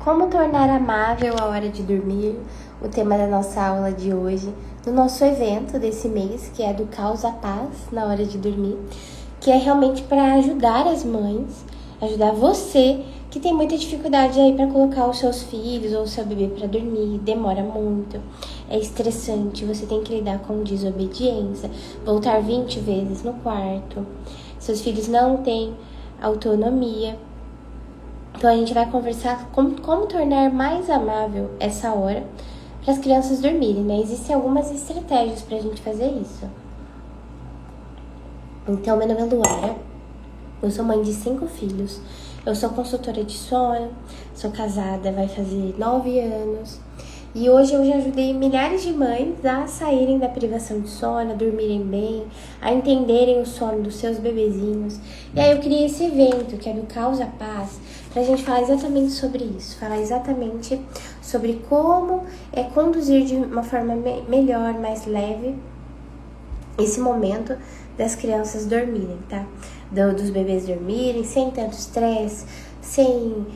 Como tornar amável a hora de dormir, o tema da nossa aula de hoje, do nosso evento desse mês, que é do Caos à Paz na hora de dormir, que é realmente para ajudar as mães, ajudar você que tem muita dificuldade aí para colocar os seus filhos ou o seu bebê para dormir, demora muito, é estressante, você tem que lidar com desobediência, voltar 20 vezes no quarto, seus filhos não têm autonomia. Então a gente vai conversar como tornar mais amável essa hora para as crianças dormirem, né? Existem algumas estratégias para a gente fazer isso. Então, meu nome é Luara, eu sou mãe de 5 filhos, eu sou consultora de sono, sou casada, vai fazer 9 anos. E hoje eu já ajudei milhares de mães a saírem da privação de sono, a dormirem bem, a entenderem o sono dos seus bebezinhos. E aí eu criei esse evento, que é do Caos à Paz, pra gente falar exatamente sobre isso, falar exatamente sobre como conduzir de uma forma melhor, mais leve, esse momento das crianças dormirem, tá? Dos bebês dormirem, sem tanto estresse, sem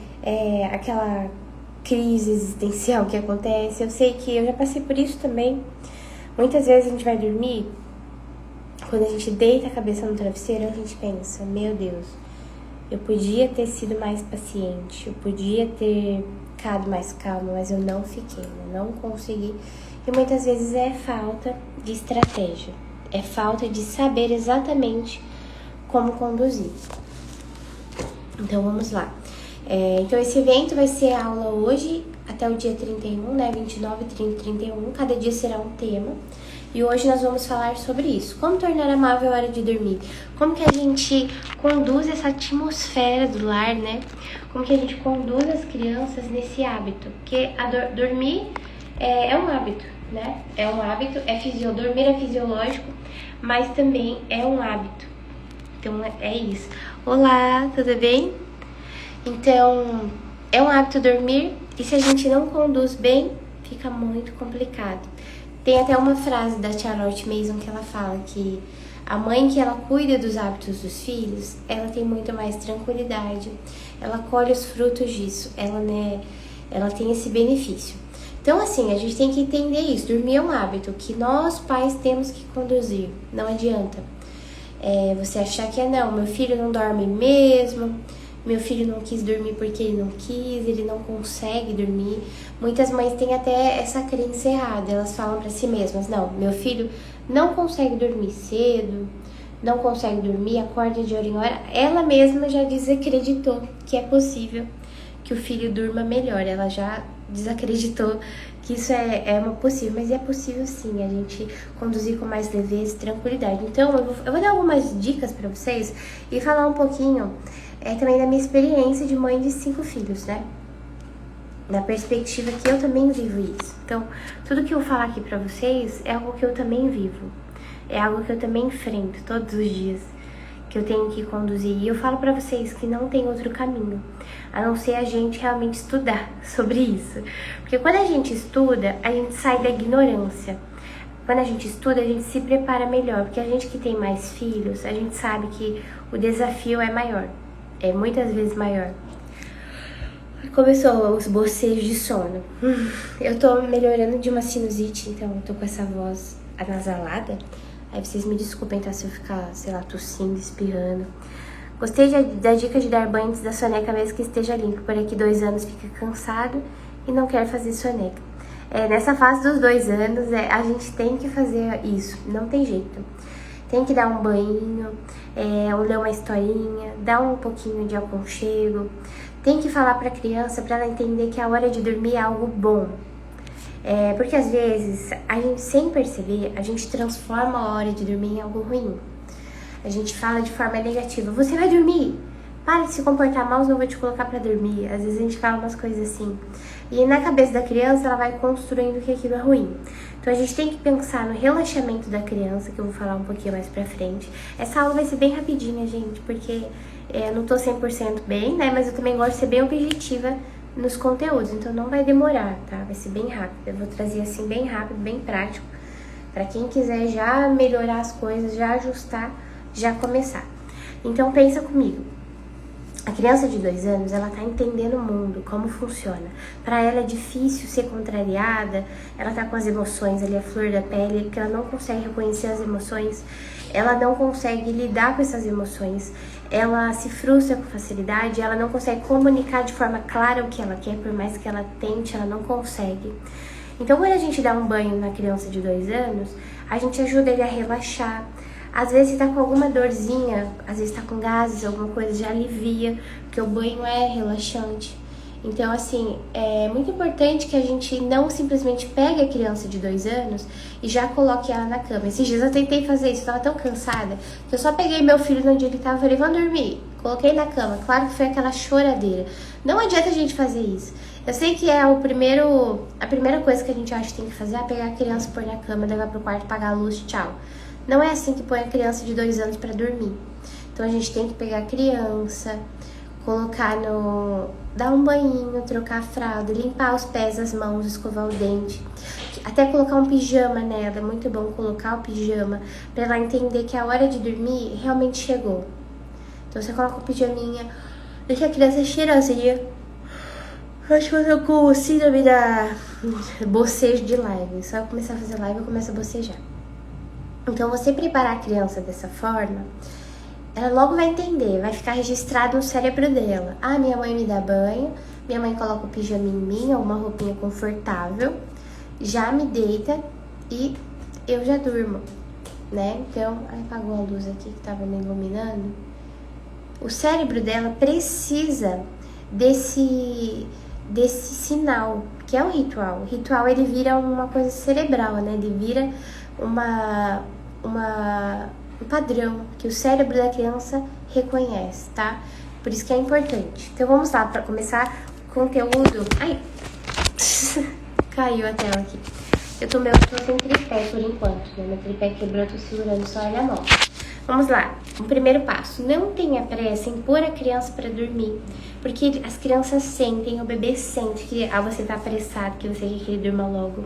aquela crise existencial que acontece. Eu sei que eu já passei por isso também. Muitas vezes a gente vai dormir, quando a gente deita a cabeça no travesseiro, a gente pensa, meu Deus, eu podia ter sido mais paciente, eu podia ter ficado mais calma, mas eu não fiquei, não consegui. E muitas vezes é falta de estratégia, é falta de saber exatamente como conduzir. Então vamos lá. Então esse evento vai ser a aula hoje até o dia 31, né? 29, 30, 31. Cada dia será um tema. E hoje nós vamos falar sobre isso. Como tornar amável a hora de dormir. Como que a gente conduz essa atmosfera do lar, né? Como que a gente conduz as crianças nesse hábito. Porque dormir é um hábito, né? É um hábito, dormir é fisiológico, mas também é um hábito. Então é isso. Olá, tudo bem? Então, é um hábito dormir e se a gente não conduz bem, fica muito complicado. Tem até uma frase da Charlotte Mason que ela fala que a mãe que ela cuida dos hábitos dos filhos, ela tem muito mais tranquilidade, ela colhe os frutos disso, ela tem esse benefício. Então, assim, a gente tem que entender isso. Dormir é um hábito que nós pais temos que conduzir, não adianta. Você achar que não, meu filho não dorme mesmo, meu filho não quis dormir porque ele não quis, ele não consegue dormir. Muitas mães têm até essa crença errada, elas falam pra si mesmas, não, meu filho não consegue dormir cedo, não consegue dormir, acorda de hora em hora. Ela mesma já desacreditou que é possível que o filho durma melhor, ela já desacreditou que isso é uma possível, mas é possível sim, a gente conduzir com mais leveza e tranquilidade. Então, eu vou dar algumas dicas pra vocês e falar um pouquinho também da minha experiência de mãe de 5 filhos, né? Na perspectiva que eu também vivo isso. Então, tudo que eu falar aqui pra vocês é algo que eu também vivo. É algo que eu também enfrento todos os dias, que eu tenho que conduzir. E eu falo pra vocês que não tem outro caminho, a não ser a gente realmente estudar sobre isso. Porque quando a gente estuda, a gente sai da ignorância. Quando a gente estuda, a gente se prepara melhor. Porque a gente que tem mais filhos, a gente sabe que o desafio é maior. É muitas vezes maior. Começou os bocejos de sono. Eu tô melhorando de uma sinusite, então eu tô com essa voz anasalada. Aí vocês me desculpem, tá? Se eu ficar, sei lá, tossindo, espirrando. Gostei da dica de dar banho antes da soneca, mesmo que esteja limpo. Por aqui 2 anos fica cansado e não quer fazer soneca. Nessa fase dos 2 anos, a gente tem que fazer isso. Não tem jeito. Tem que dar um banho, ler uma historinha, dar um pouquinho de aconchego. Tem que falar pra criança pra ela entender que a hora de dormir é algo bom. Porque às vezes, a gente sem perceber, a gente transforma a hora de dormir em algo ruim. A gente fala de forma negativa, você vai dormir, para de se comportar mal, senão eu vou te colocar pra dormir. Às vezes a gente fala umas coisas assim. E na cabeça da criança, ela vai construindo que aquilo é ruim. Então a gente tem que pensar no relaxamento da criança, que eu vou falar um pouquinho mais pra frente. Essa aula vai ser bem rapidinha, gente, porque eu não tô 100% bem, né? Mas eu também gosto de ser bem objetiva nos conteúdos, então não vai demorar, tá? Vai ser bem rápido. Eu vou trazer assim bem rápido, bem prático, pra quem quiser já melhorar as coisas, já ajustar, já começar. Então pensa comigo. A criança de 2 anos, ela tá entendendo o mundo, como funciona. Para ela é difícil ser contrariada, ela tá com as emoções ali, a flor da pele, que ela não consegue reconhecer as emoções, ela não consegue lidar com essas emoções, ela se frustra com facilidade, ela não consegue comunicar de forma clara o que ela quer, por mais que ela tente, ela não consegue. Então, quando a gente dá um banho na criança de 2 anos, a gente ajuda ele a relaxar. Às vezes tá com alguma dorzinha, às vezes tá com gases, alguma coisa, já alivia, porque o banho é relaxante. Então, assim, é muito importante que a gente não simplesmente pegue a criança de 2 anos e já coloque ela na cama. Esses dias eu tentei fazer isso, eu tava tão cansada, que eu só peguei meu filho no dia ele tava e falei, vamos dormir. Coloquei na cama, claro que foi aquela choradeira. Não adianta a gente fazer isso. Eu sei que é a primeira coisa que a gente acha que tem que fazer é pegar a criança, pôr na cama, levar pro quarto, apagar a luz, tchau. Não é assim que põe a criança de 2 anos para dormir. Então a gente tem que pegar a criança, colocar dar um banho, trocar a fralda, limpar os pés, as mãos, escovar o dente. Até colocar um pijama nela, é muito bom colocar o pijama para ela entender que a hora de dormir realmente chegou. Então você coloca o pijaminha, deixa a criança cheirar, seria... Acho que eu tô com o síndrome da bocejo de live. Só eu começar a fazer live eu começo a bocejar. Então, você preparar a criança dessa forma, ela logo vai entender, vai ficar registrado no cérebro dela. Ah, minha mãe me dá banho, minha mãe coloca o pijama em mim, ou uma roupinha confortável, já me deita e eu já durmo, né? Então, apagou a luz aqui que tava me iluminando. O cérebro dela precisa desse sinal, que é um ritual. O ritual, ele vira uma coisa cerebral, né? Ele vira um padrão que o cérebro da criança reconhece, tá? Por isso que é importante. Então vamos lá, para começar o conteúdo. Ai! Caiu a tela aqui. Eu tô sem tripé por enquanto, né? Meu tripé quebrou, eu tô segurando só ele na mão. Vamos lá, o primeiro passo. Não tenha pressa em pôr a criança para dormir, porque as crianças sentem, o bebê sente que você tá apressado, que você quer que ele durma logo,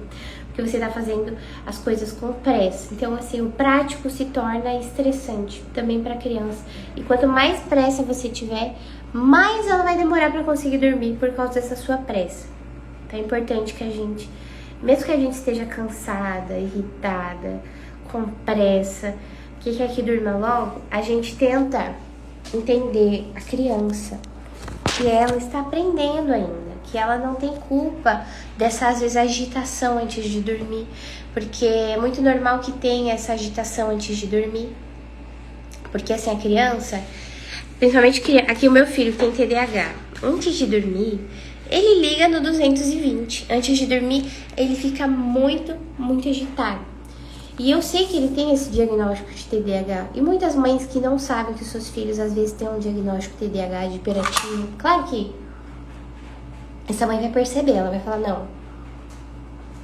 que você tá fazendo as coisas com pressa. Então, assim, o prático se torna estressante também para a criança. E quanto mais pressa você tiver, mais ela vai demorar para conseguir dormir por causa dessa sua pressa. Então, é importante que a gente, mesmo que a gente esteja cansada, irritada, com pressa, que quer que durma logo, a gente tenta entender a criança, que ela está aprendendo ainda, que ela não tem culpa dessa, às vezes, agitação antes de dormir, porque é muito normal que tenha essa agitação antes de dormir, porque assim, a criança, principalmente aqui o meu filho tem TDAH, antes de dormir, ele liga no 220, antes de dormir, ele fica muito, muito agitado. E eu sei que ele tem esse diagnóstico de TDAH. E muitas mães que não sabem que os seus filhos às vezes têm um diagnóstico de TDAH, de hiperativo. Claro que essa mãe vai perceber, ela vai falar, não,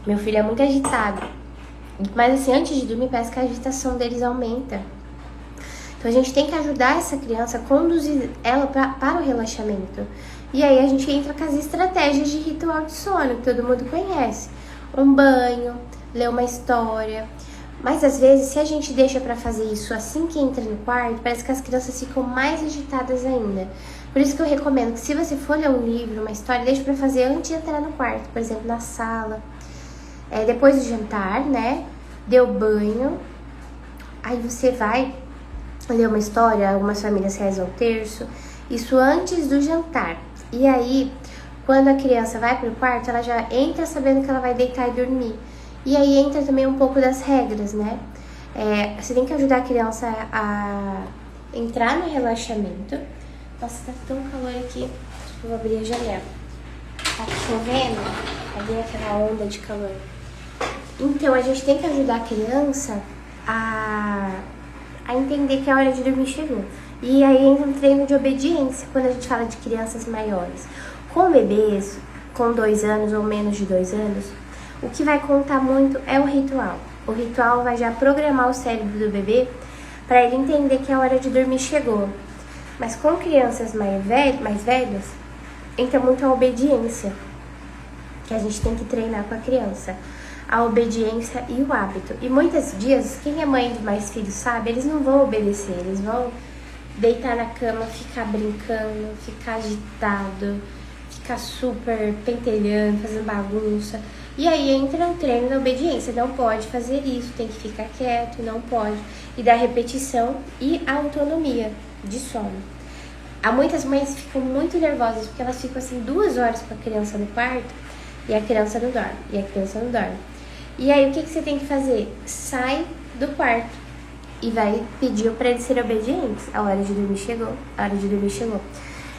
meu filho é muito agitado. Mas assim, antes de dormir, parece que a agitação deles aumenta. Então a gente tem que ajudar essa criança a conduzir ela para o relaxamento. E aí a gente entra com as estratégias de ritual de sono, que todo mundo conhece. Um banho, ler uma história. Mas às vezes, se a gente deixa pra fazer isso assim que entra no quarto, parece que as crianças ficam mais agitadas ainda. Por isso que eu recomendo que, se você for ler um livro, uma história, deixe pra fazer antes de entrar no quarto. Por exemplo, na sala. Depois do jantar, né? Deu banho. Aí você vai ler uma história, algumas famílias rezam o terço. Isso antes do jantar. E aí, quando a criança vai pro quarto, ela já entra sabendo que ela vai deitar e dormir. E aí entra também um pouco das regras, né? Você tem que ajudar a criança a entrar no relaxamento. Nossa, tá tão calor aqui. Eu vou abrir a janela. Tá chovendo? Cadê aquela onda de calor? Então, a gente tem que ajudar a criança a entender que a hora de dormir chegou. E aí entra um treino de obediência, quando a gente fala de crianças maiores. Com bebês, com 2 anos ou menos de 2 anos, o que vai contar muito é o ritual. O ritual vai já programar o cérebro do bebê para ele entender que a hora de dormir chegou. Mas com crianças mais velhas, entra muito a obediência, que a gente tem que treinar com a criança. A obediência e o hábito. E muitos dias, quem é mãe de mais filhos sabe, eles não vão obedecer, eles vão deitar na cama, ficar brincando, ficar agitado, ficar super pentelhando, fazendo bagunça. E aí entra o treino da obediência. Não pode fazer isso, tem que ficar quieto, não pode. E dar repetição e autonomia de sono. Há muitas mães que ficam muito nervosas porque elas ficam assim 2 horas com a criança no quarto e a criança não dorme, e a criança não dorme. E aí o que você tem que fazer? Sai do quarto e vai pedir para eles serem obedientes. A hora de dormir chegou, a hora de dormir chegou.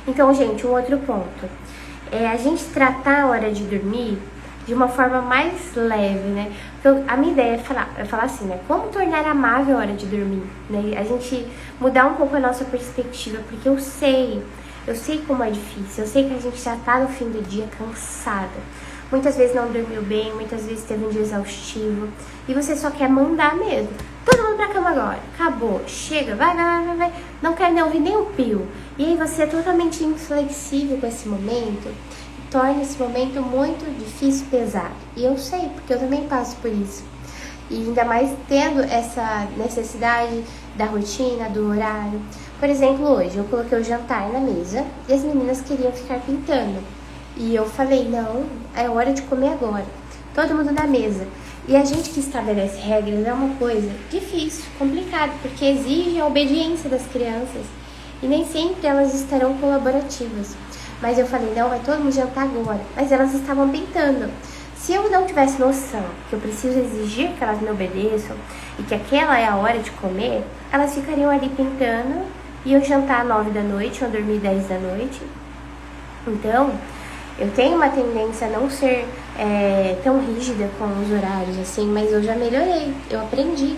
Então, gente, um outro ponto é a gente tratar a hora de dormir de uma forma mais leve, né? Então, a minha ideia é falar assim, né? Como tornar amável a hora de dormir, né? A gente mudar um pouco a nossa perspectiva, porque eu sei como é difícil, eu sei que a gente já tá no fim do dia cansada. Muitas vezes não dormiu bem, muitas vezes teve um dia exaustivo, e você só quer mandar mesmo. Todo mundo pra cama agora, acabou, chega, vai, não quer nem ouvir nem o pio. E aí você é totalmente inflexível com esse momento, torna esse momento muito difícil, pesado. E eu sei, porque eu também passo por isso. E ainda mais tendo essa necessidade da rotina, do horário. Por exemplo, hoje eu coloquei o jantar na mesa e as meninas queriam ficar pintando. E eu falei, não, é hora de comer agora. Todo mundo na mesa. E a gente que estabelece regras é uma coisa difícil, complicada, porque exige a obediência das crianças. E nem sempre elas estarão colaborativas. Mas eu falei, não, vai todo mundo jantar agora. Mas elas estavam pintando. Se eu não tivesse noção que eu preciso exigir que elas me obedeçam e que aquela é a hora de comer, elas ficariam ali pintando, iam jantar às 9 da noite, iam dormir 10 da noite. Então, eu tenho uma tendência a não ser tão rígida com os horários, assim, mas eu já melhorei. Eu aprendi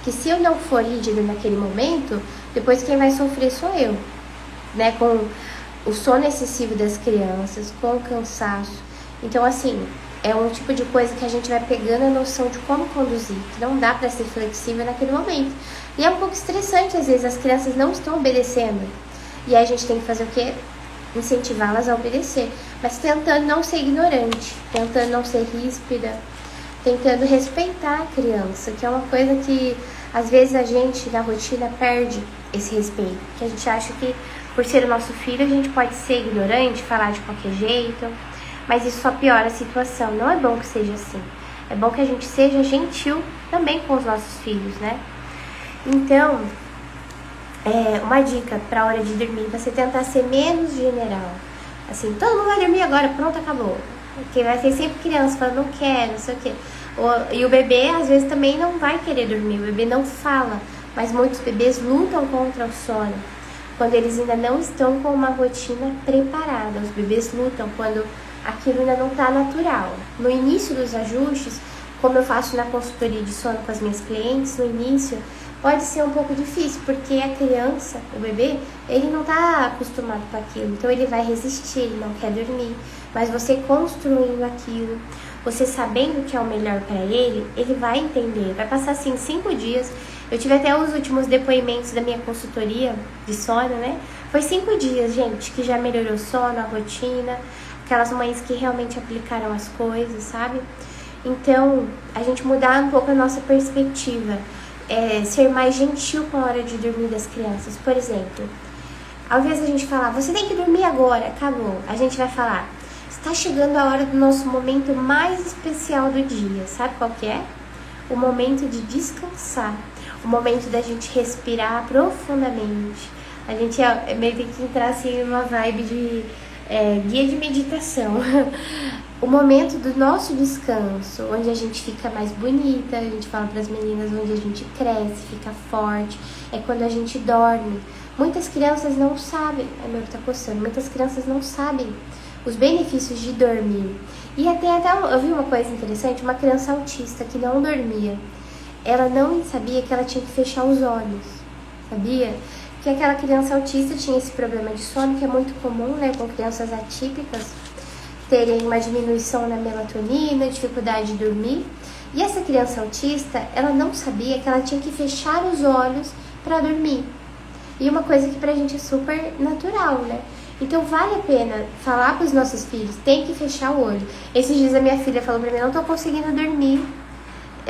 que se eu não for rígida naquele momento, depois quem vai sofrer sou eu, né? Com o sono excessivo das crianças, com o cansaço. Então, assim, é um tipo de coisa que a gente vai pegando a noção de como conduzir, que não dá pra ser flexível naquele momento. E é um pouco estressante, às vezes, as crianças não estão obedecendo. E aí a gente tem que fazer o quê? Incentivá-las a obedecer, mas tentando não ser ignorante, tentando não ser ríspida, tentando respeitar a criança, que é uma coisa que às vezes a gente na rotina perde esse respeito, que a gente acha que por ser o nosso filho a gente pode ser ignorante, falar de qualquer jeito, mas isso só piora a situação. Não é bom que seja assim, é bom que a gente seja gentil também com os nossos filhos, né? Então, uma dica para a hora de dormir, você tentar ser menos general. Assim, todo mundo vai dormir agora, pronto, acabou. Porque vai ter sempre criança falando, não quero, não sei o quê. E o bebê, às vezes, também não vai querer dormir. O bebê não fala, mas muitos bebês lutam contra o sono quando eles ainda não estão com uma rotina preparada. Os bebês lutam quando aquilo ainda não está natural. No início dos ajustes, como eu faço na consultoria de sono com as minhas clientes, no início pode ser um pouco difícil, porque a criança, o bebê, ele não está acostumado com aquilo, então ele vai resistir, ele não quer dormir. Mas você construindo aquilo, você sabendo o que é o melhor para ele, ele vai entender. Vai passar assim 5 dias. Eu tive até os últimos depoimentos da minha consultoria de sono, né? Foi 5 dias, gente, que já melhorou o sono, a rotina, aquelas mães que realmente aplicaram as coisas, sabe? Então, a gente mudar um pouco a nossa perspectiva. Ser mais gentil com a hora de dormir das crianças. Por exemplo, ao invés da gente falar, você tem que dormir agora, acabou, a gente vai falar, está chegando a hora do nosso momento mais especial do dia. Sabe qual que é? O momento de descansar, o momento da gente respirar profundamente. A gente meio que tem que entrar assim numa vibe de guia de meditação. O momento do nosso descanso, onde a gente fica mais bonita, a gente fala para as meninas, onde a gente cresce, fica forte, é quando a gente dorme. Muitas crianças não sabem, meu tá coçando, muitas crianças não sabem os benefícios de dormir. E até eu vi uma coisa interessante, uma criança autista que não dormia, ela não sabia que ela tinha que fechar os olhos, sabia? Que aquela criança autista tinha esse problema de sono, que é muito comum, né, com crianças atípicas, terem uma diminuição na melatonina, dificuldade de dormir. E essa criança autista, ela não sabia que ela tinha que fechar os olhos para dormir. E uma coisa que pra gente é super natural, né? Então vale a pena falar pros nossos filhos, tem que fechar o olho. Esses dias a minha filha falou pra mim, não tô conseguindo dormir,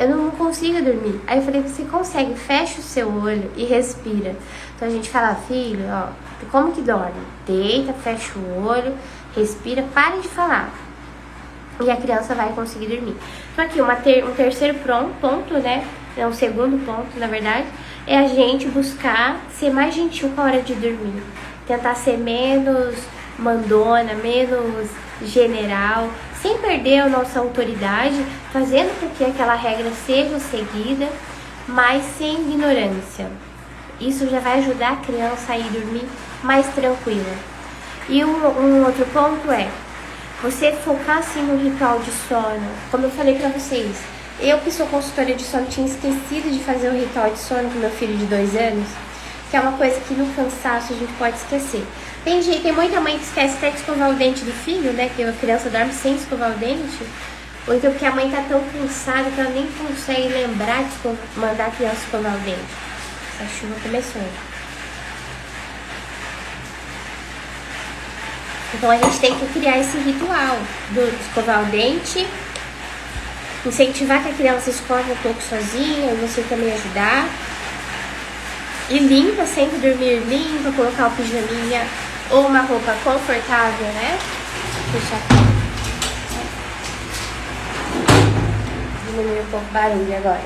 eu não consigo dormir. Aí eu falei, você consegue, fecha o seu olho e respira. Então a gente fala, filho, ó, como que dorme? Deita, fecha o olho, respira, para de falar. E a criança vai conseguir dormir. Então aqui um terceiro ponto, né? É um segundo ponto, na verdade, é a gente buscar ser mais gentil com a hora de dormir. Tentar ser menos mandona, menos general, sem perder a nossa autoridade, fazendo com que aquela regra seja seguida, mas sem ignorância. Isso já vai ajudar a criança a ir dormir mais tranquila. E um outro ponto é você focar assim no ritual de sono. Como eu falei pra vocês, eu que sou consultora de sono tinha esquecido de fazer o ritual de sono com meu filho de 2 anos, que é uma coisa que no cansaço a gente pode esquecer. Tem muita mãe que esquece até de escovar o dente do filho, né? Que a criança dorme sem escovar o dente. Ou então porque a mãe tá tão cansada que ela nem consegue lembrar de mandar a criança escovar o dente. Essa chuva começou. Então a gente tem que criar esse ritual de escovar o dente, incentivar que a criança escove um pouco sozinha, e você também ajudar. E limpa, sempre dormir limpa, colocar o pijaminha ou uma roupa confortável, né? Deixa aqui. Diminuir um pouco o barulho agora.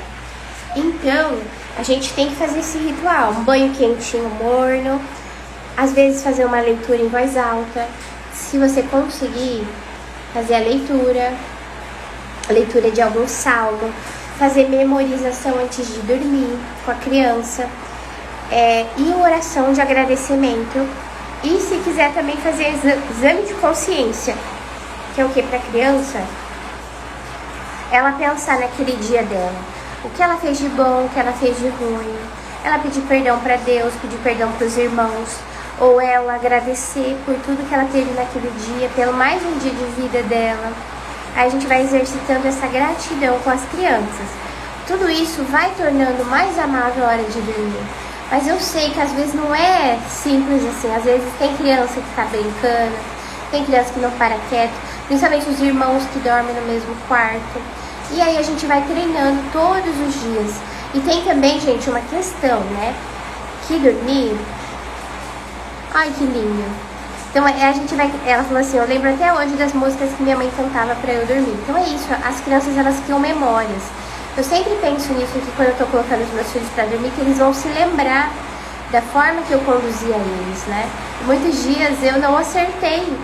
Então, a gente tem que fazer esse ritual. Um banho quentinho, morno. Às vezes fazer uma leitura em voz alta. Se você conseguir fazer a leitura de algum salmo. Fazer memorização antes de dormir com a criança. E oração de agradecimento. E se quiser também fazer exame de consciência, que é o que para a criança? Ela pensar naquele dia dela, o que ela fez de bom, o que ela fez de ruim, ela pedir perdão para Deus, pedir perdão para os irmãos, ou ela agradecer por tudo que ela teve naquele dia, pelo mais um dia de vida dela. Aí a gente vai exercitando essa gratidão com as crianças. Tudo isso vai tornando mais amável a hora de dormir. Mas eu sei que às vezes não é simples assim. Às vezes tem criança que tá brincando, tem criança que não para quieto, principalmente os irmãos que dormem no mesmo quarto. E aí a gente vai treinando todos os dias. E tem também, gente, uma questão, né? Que dormir... Ai, que lindo! Então a gente vai... Ela falou assim, eu lembro até hoje das músicas que minha mãe cantava pra eu dormir. Então é isso, as crianças elas criam memórias. Eu sempre penso nisso, que quando eu tô colocando os meus filhos pra dormir, que eles vão se lembrar da forma que eu conduzia eles, né? E muitos dias eu não acertei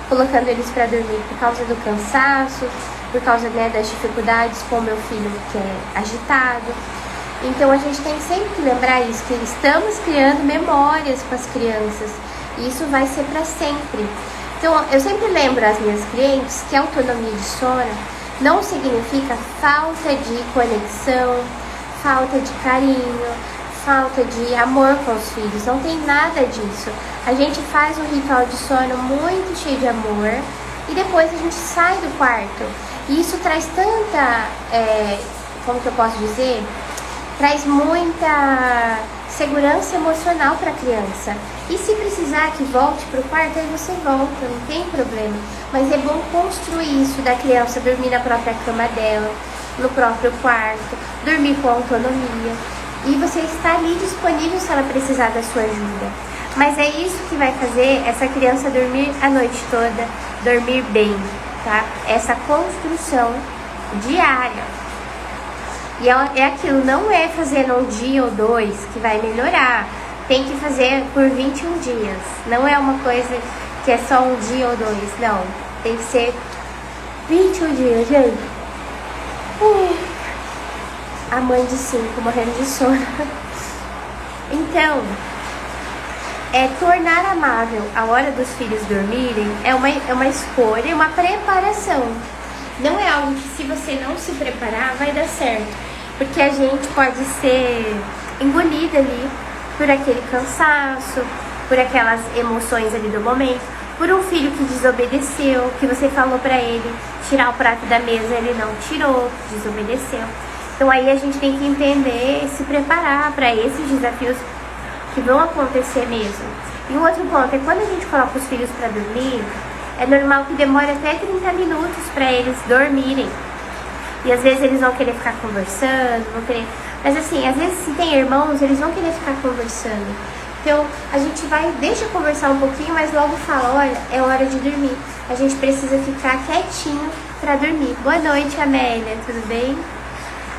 colocando eles pra dormir por causa do cansaço, por causa, né, das dificuldades com o meu filho que é agitado. Então a gente tem sempre que lembrar isso, que estamos criando memórias com as crianças. E isso vai ser pra sempre. Então eu sempre lembro às minhas clientes que a autonomia de sono não significa falta de conexão, falta de carinho, falta de amor com os filhos. Não tem nada disso. A gente faz um ritual de sono muito cheio de amor e depois a gente sai do quarto. E isso traz tanta, como que eu posso dizer? Traz muita segurança emocional para a criança. E se precisar que volte para o quarto, aí você volta, não tem problema. Mas é bom construir isso da criança dormir na própria cama dela, no próprio quarto, dormir com autonomia. E você está ali disponível se ela precisar da sua ajuda. Mas é isso que vai fazer essa criança dormir a noite toda, dormir bem, tá? Essa construção diária. E é aquilo, não é fazer um dia ou 2 que vai melhorar. Tem que fazer por 21 dias. Não é uma coisa que é só um dia ou 2, não. Tem que ser 21 dias, gente. A mãe de 5 morrendo de sono. Então, tornar amável a hora dos filhos dormirem é uma escolha, uma preparação. Não é algo que, se você não se preparar, vai dar certo. Porque a gente pode ser engolida ali por aquele cansaço, por aquelas emoções ali do momento, por um filho que desobedeceu, que você falou pra ele tirar o prato da mesa, ele não tirou, desobedeceu. Então aí a gente tem que entender e se preparar para esses desafios que vão acontecer mesmo. E um outro ponto é quando a gente coloca os filhos para dormir, é normal que demore até 30 minutos para eles dormirem. E às vezes eles vão querer ficar conversando, vão querer... Mas assim, às vezes se tem irmãos, eles vão querer ficar conversando. Então, a gente deixa conversar um pouquinho, mas logo fala, olha, é hora de dormir. A gente precisa ficar quietinho pra dormir. Boa noite, Amélia, tudo bem?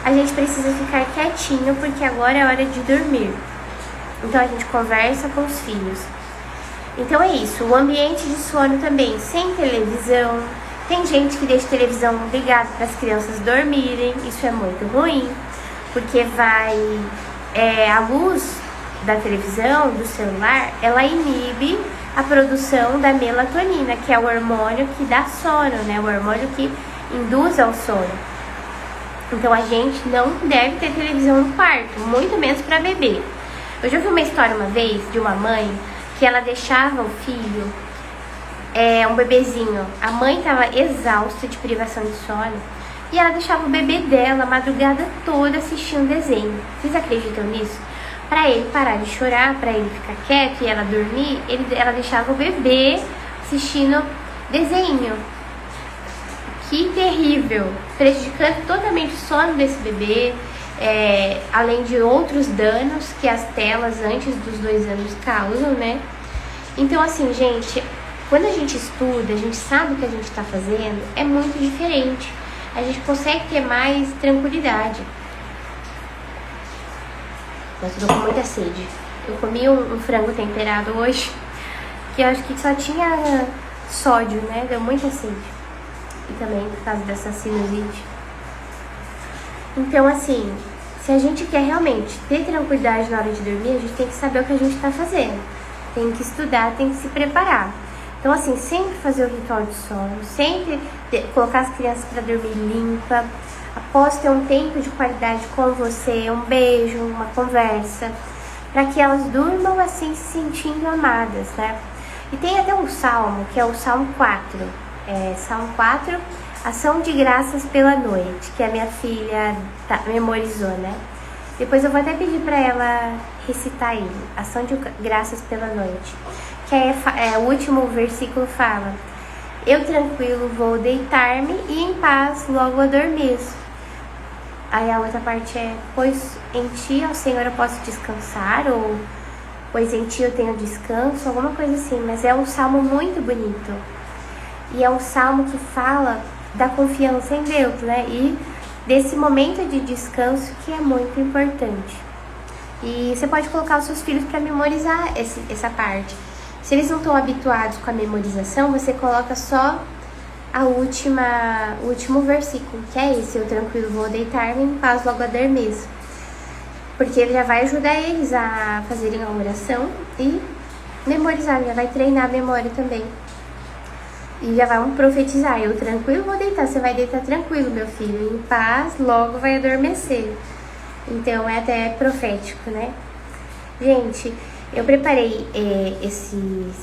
A gente precisa ficar quietinho porque agora é hora de dormir. Então, a gente conversa com os filhos. Então, é isso. O ambiente de sono também, sem televisão. Tem gente que deixa a televisão ligada para as crianças dormirem. Isso é muito ruim, porque a luz da televisão, do celular, ela inibe a produção da melatonina, que é o hormônio que dá sono, né? O hormônio que induz ao sono. Então a gente não deve ter televisão no quarto, muito menos para bebê. Eu já vi uma história uma vez de uma mãe que ela deixava o filho, um bebezinho. A mãe estava exausta de privação de sono e ela deixava o bebê dela a madrugada toda assistindo desenho. Vocês acreditam nisso? Para ele parar de chorar, para ele ficar quieto e ela dormir, ela deixava o bebê assistindo desenho. Que terrível! Prejudicando totalmente o sono desse bebê, além de outros danos que as telas antes dos 2 anos causam, né? Então, assim, gente, quando a gente estuda, a gente sabe o que a gente está fazendo, é muito diferente. A gente consegue ter mais tranquilidade. Mas eu tô com muita sede. Eu comi um frango temperado hoje, que eu acho que só tinha sódio, né? Deu muita sede. E também por causa dessa sinusite. Então, assim, se a gente quer realmente ter tranquilidade na hora de dormir, a gente tem que saber o que a gente tá fazendo. Tem que estudar, tem que se preparar. Então, assim, sempre fazer o ritual de sono, sempre colocar as crianças para dormir limpa. Após ter um tempo de qualidade com você, um beijo, uma conversa, para que elas durmam assim, se sentindo amadas, né? E tem até um salmo, que é o Salmo 4. Salmo 4, Ação de Graças pela Noite, que a minha filha memorizou, né? Depois eu vou até pedir para ela recitar ele, Ação de Graças pela Noite. Que o último versículo fala: eu tranquilo vou deitar-me e em paz logo adormeço. Aí a outra parte pois em ti, ó Senhor, eu posso descansar, ou pois em ti eu tenho descanso, alguma coisa assim. Mas é um salmo muito bonito. E é um salmo que fala da confiança em Deus, né? E desse momento de descanso que é muito importante. E você pode colocar os seus filhos para memorizar essa parte. Se eles não estão habituados com a memorização, você coloca só o último versículo, que é esse: eu tranquilo vou deitar-me em paz logo adormeço. Porque ele já vai ajudar eles a fazerem a oração e memorizar, já vai treinar a memória também. E já vão profetizar: eu tranquilo vou deitar, você vai deitar tranquilo, meu filho, em paz logo vai adormecer. Então é até profético, né? Gente, eu preparei esse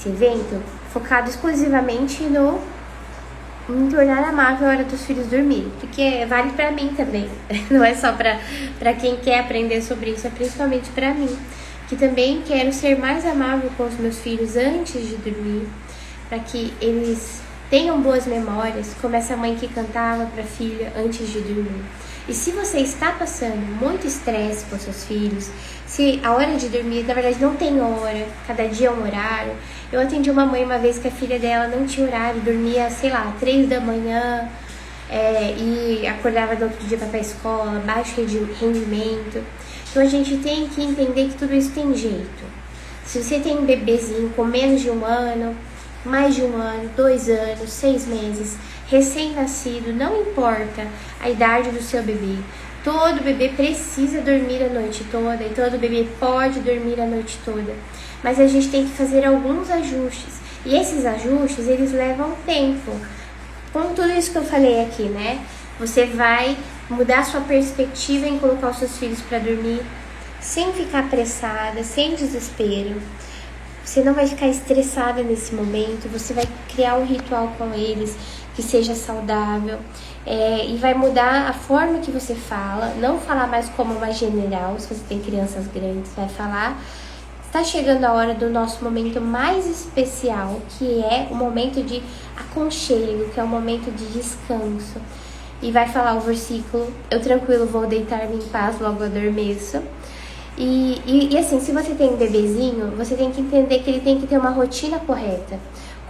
evento focado exclusivamente em tornar amável a hora dos filhos dormir, porque vale pra mim também, não é só pra quem quer aprender sobre isso, é principalmente pra mim, que também quero ser mais amável com os meus filhos antes de dormir, para que eles tenham boas memórias, como essa mãe que cantava pra filha antes de dormir. E se você está passando muito estresse com seus filhos, se a hora de dormir, na verdade, não tem hora, cada dia é um horário. Eu atendi uma mãe uma vez que a filha dela não tinha horário, dormia, 3 da manhã, e acordava no outro dia para ir pra escola, baixo rendimento. Então a gente tem que entender que tudo isso tem jeito. Se você tem um bebezinho com menos de 1 ano, mais de 1 ano, 2 anos, 6 meses, recém-nascido, não importa a idade do seu bebê. Todo bebê precisa dormir a noite toda e todo bebê pode dormir a noite toda. Mas a gente tem que fazer alguns ajustes. E esses ajustes, eles levam tempo. Com tudo isso que eu falei aqui, né? Você vai mudar sua perspectiva em colocar os seus filhos para dormir sem ficar apressada, sem desespero. Você não vai ficar estressada nesse momento. Você vai criar um ritual com eles que seja saudável. E vai mudar a forma que você fala. Não falar mais como uma general, se você tem crianças grandes. Vai falar: está chegando a hora do nosso momento mais especial, que é o momento de aconchego, que é o momento de descanso. e vai falar o versículo: eu tranquilo vou deitar-me em paz, logo adormeço. E assim, se você tem um bebezinho, você tem que entender que ele tem que ter uma rotina correta.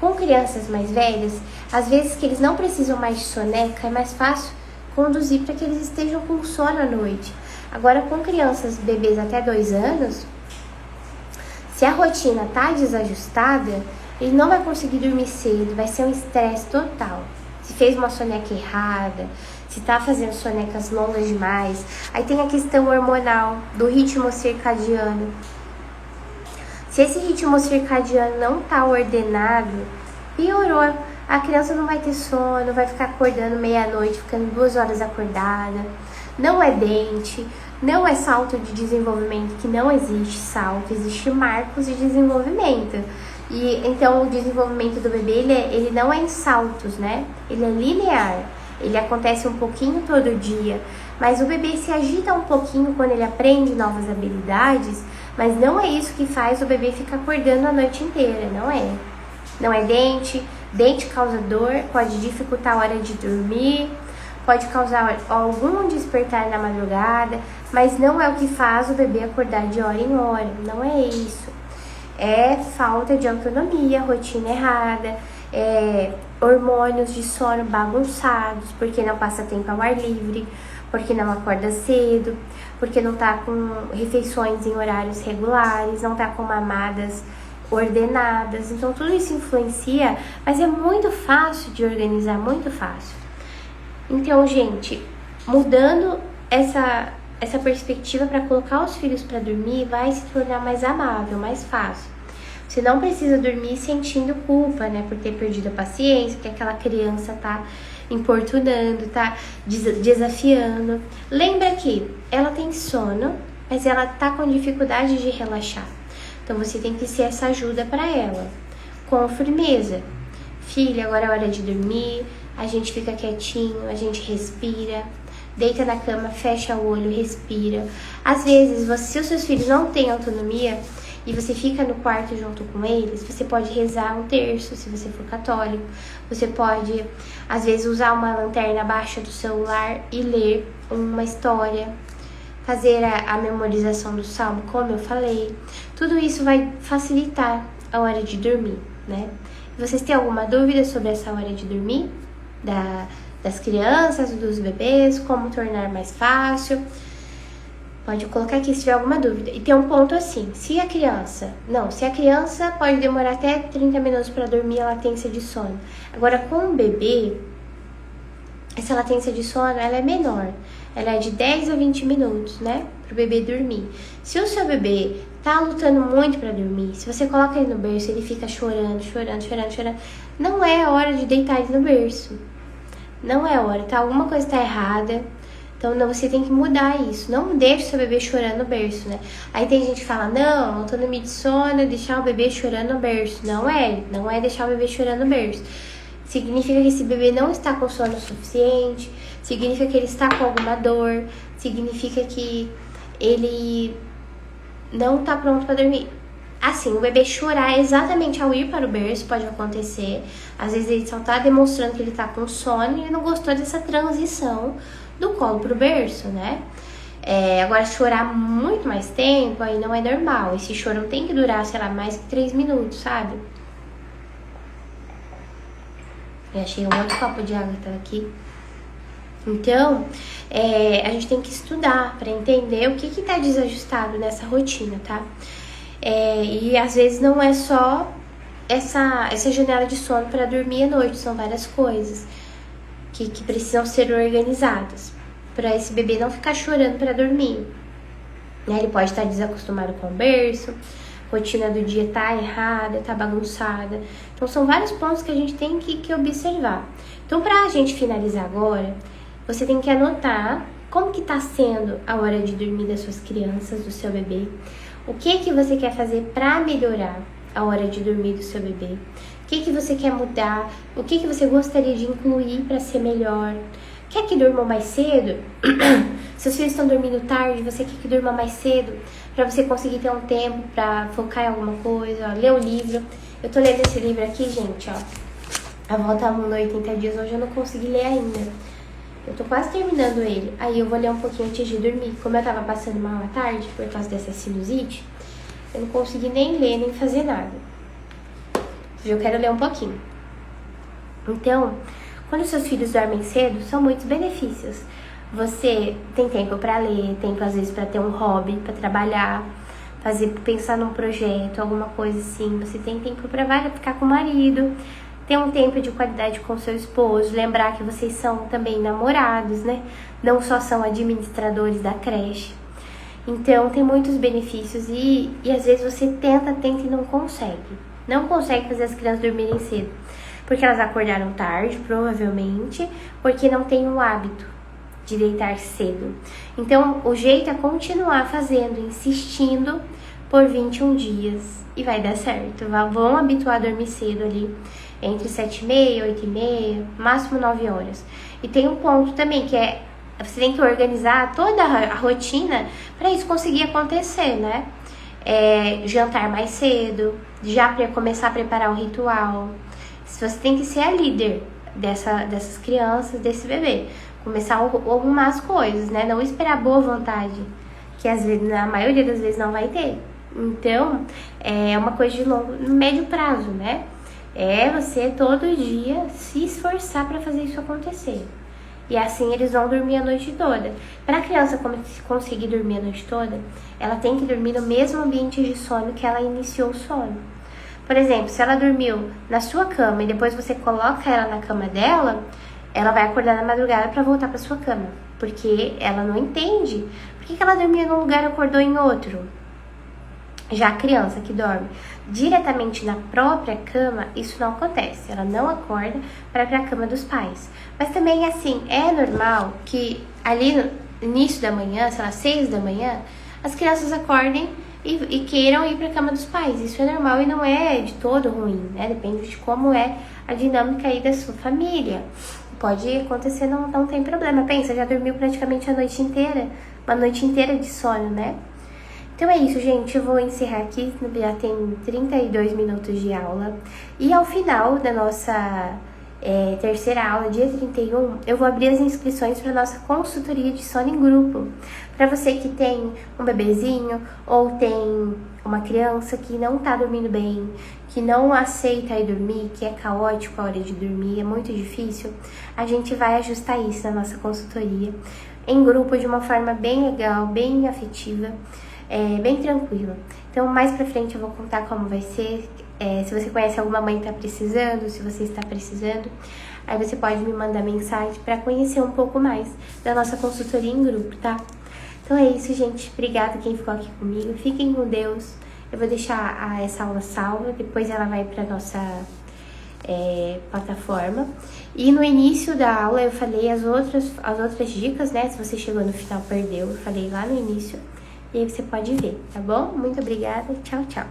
Com crianças mais velhas, às vezes que eles não precisam mais de soneca, é mais fácil conduzir para que eles estejam com sono à noite. Agora, com crianças, bebês até 2 anos, se a rotina tá desajustada, ele não vai conseguir dormir cedo, vai ser um estresse total. Se fez uma soneca errada, se tá fazendo sonecas longas demais. Aí tem a questão hormonal, do ritmo circadiano. Se esse ritmo circadiano não tá ordenado, piorou. A criança não vai ter sono, vai ficar acordando meia-noite, ficando 2 horas acordada. Não é dente, não é salto de desenvolvimento, que não existe salto, existe marcos de desenvolvimento. E então o desenvolvimento do bebê, ele não é em saltos, né? Ele é linear, ele acontece um pouquinho todo dia, mas o bebê se agita um pouquinho quando ele aprende novas habilidades, mas não é isso que faz o bebê ficar acordando a noite inteira, não é. Não é dente, dente causa dor, pode dificultar a hora de dormir, pode causar algum despertar na madrugada, mas não é o que faz o bebê acordar de hora em hora, não é isso. É falta de autonomia, rotina errada, hormônios de sono bagunçados, porque não passa tempo ao ar livre, porque não acorda cedo, porque não tá com refeições em horários regulares, não tá com mamadas ordenadas. Então tudo isso influencia, mas é muito fácil de organizar, muito fácil. Então, gente, mudando essa perspectiva para colocar os filhos para dormir, vai se tornar mais amável, mais fácil. Você não precisa dormir sentindo culpa, né, por ter perdido a paciência, que aquela criança tá importunando, tá desafiando. Lembra que ela tem sono, mas ela tá com dificuldade de relaxar. Então você tem que ser essa ajuda para ela, com firmeza. Filha, agora é hora de dormir, a gente fica quietinho, a gente respira, deita na cama, fecha o olho, respira. Às vezes, se os seus filhos não têm autonomia e você fica no quarto junto com eles, você pode rezar um terço, se você for católico. Você pode, às vezes, usar uma lanterna baixa do celular e ler uma história. Fazer a memorização do salmo, como eu falei. Tudo isso vai facilitar a hora de dormir, né? Vocês têm alguma dúvida sobre essa hora de dormir? Das crianças, dos bebês, como tornar mais fácil? Pode colocar aqui se tiver alguma dúvida. E tem um ponto assim, se a criança pode demorar até 30 minutos para dormir a latência de sono. Agora, com o bebê, essa latência de sono, ela é menor. Ela é de 10 a 20 minutos, né? Pro bebê dormir. Se o seu bebê tá lutando muito para dormir, se você coloca ele no berço, ele fica chorando, não é hora de deitar ele no berço. Não é hora, tá? Alguma coisa tá errada. Então, você tem que mudar isso. Não deixe o seu bebê chorando no berço, né? Aí tem gente que fala, não, autonomia de sono é deixar o bebê chorando no berço. Não é deixar o bebê chorando no berço. Significa que esse bebê não está com sono suficiente, significa que ele está com alguma dor, significa que ele não está pronto para dormir. Assim, o bebê chorar exatamente ao ir para o berço pode acontecer. Às vezes ele só está demonstrando que ele está com sono e ele não gostou dessa transição do colo para o berço, né? Agora, chorar muito mais tempo aí não é normal. Esse choro não tem que durar, sei lá, mais que 3 minutos, sabe? Eu achei um outro copo de água que tava aqui. Então, a gente tem que estudar para entender o que tá desajustado nessa rotina, tá? E às vezes não é só essa janela de sono para dormir à noite, são várias coisas que precisam ser organizadas para esse bebê não ficar chorando para dormir. Né? Ele pode estar desacostumado com o berço, a rotina do dia tá errada, tá bagunçada. Então são vários pontos que a gente tem que observar. Então, pra gente finalizar agora, você tem que anotar como que tá sendo a hora de dormir das suas crianças, do seu bebê. O que você quer fazer para melhorar a hora de dormir do seu bebê? O que você quer mudar? O que você gostaria de incluir para ser melhor? Quer que durma mais cedo? Seus filhos estão dormindo tarde, você quer que durma mais cedo para você conseguir ter um tempo para focar em alguma coisa, ó, ler o livro. Eu tô lendo esse livro aqui, gente, ó. A Volta ao Mundo em 80 Dias, hoje eu não consegui ler ainda. Eu tô quase terminando ele. Aí eu vou ler um pouquinho antes de dormir. Como eu tava passando mal à tarde, por causa dessa sinusite, eu não consegui nem ler, nem fazer nada. Eu quero ler um pouquinho. Então, quando seus filhos dormem cedo, são muitos benefícios. Você tem tempo para ler, tempo às vezes para ter um hobby, para trabalhar, pensar num projeto, alguma coisa assim. Você tem tempo para ficar com o marido, ter um tempo de qualidade com seu esposo, lembrar que vocês são também namorados, né? Não só são administradores da creche. Então, tem muitos benefícios e às vezes você tenta e não consegue. Não consegue fazer as crianças dormirem cedo. Porque elas acordaram tarde, provavelmente, porque não tem o hábito de deitar cedo. Então, o jeito é continuar fazendo, insistindo por 21 dias e vai dar certo. Vão habituar a dormir cedo ali, entre 7h30, 8h30, máximo 9 horas. E tem um ponto também que é, você tem que organizar toda a rotina para isso conseguir acontecer, né? Jantar mais cedo, já começar a preparar o ritual. Você tem que ser a líder dessas crianças, desse bebê. Começar a arrumar as coisas, né? Não esperar boa vontade, que às vezes, na maioria das vezes, não vai ter. Então, é uma coisa de médio prazo, né? É você todo dia se esforçar para fazer isso acontecer. E assim eles vão dormir a noite toda. Para a criança conseguir dormir a noite toda, ela tem que dormir no mesmo ambiente de sono que ela iniciou o sono. Por exemplo, se ela dormiu na sua cama e depois você coloca ela na cama dela, ela vai acordar na madrugada para voltar para sua cama, porque ela não entende por que ela dormia num lugar e acordou em outro. Já a criança que dorme diretamente na própria cama, isso não acontece. Ela não acorda para ir para a cama dos pais. Mas também, assim, é normal que ali no início da manhã, sei lá, 6 da manhã, as crianças acordem e queiram ir para a cama dos pais. Isso é normal e não é de todo ruim, né? Depende de como é a dinâmica aí da sua família. Pode acontecer, não tem problema. Pensa, já dormiu praticamente a noite inteira, uma noite inteira de sono, né? Então é isso, gente. Eu vou encerrar aqui. Já tem 32 minutos de aula. E ao final da nossa terceira aula, dia 31, eu vou abrir as inscrições para nossa consultoria de sono em grupo. Para você que tem um bebezinho ou tem uma criança que não tá dormindo bem, que não aceita ir dormir, que é caótico a hora de dormir, é muito difícil, a gente vai ajustar isso na nossa consultoria em grupo de uma forma bem legal, bem afetiva, bem tranquila. Então, mais pra frente eu vou contar como vai ser. Se você conhece alguma mãe que tá precisando, se você está precisando, aí você pode me mandar mensagem para conhecer um pouco mais da nossa consultoria em grupo, tá? Então é isso, gente. Obrigada quem ficou aqui comigo. Fiquem com Deus. Eu vou deixar essa aula salva, depois ela vai para nossa plataforma. E no início da aula eu falei as outras dicas, né? Se você chegou no final, perdeu. Eu falei lá no início. E aí você pode ver, tá bom? Muito obrigada. Tchau, tchau.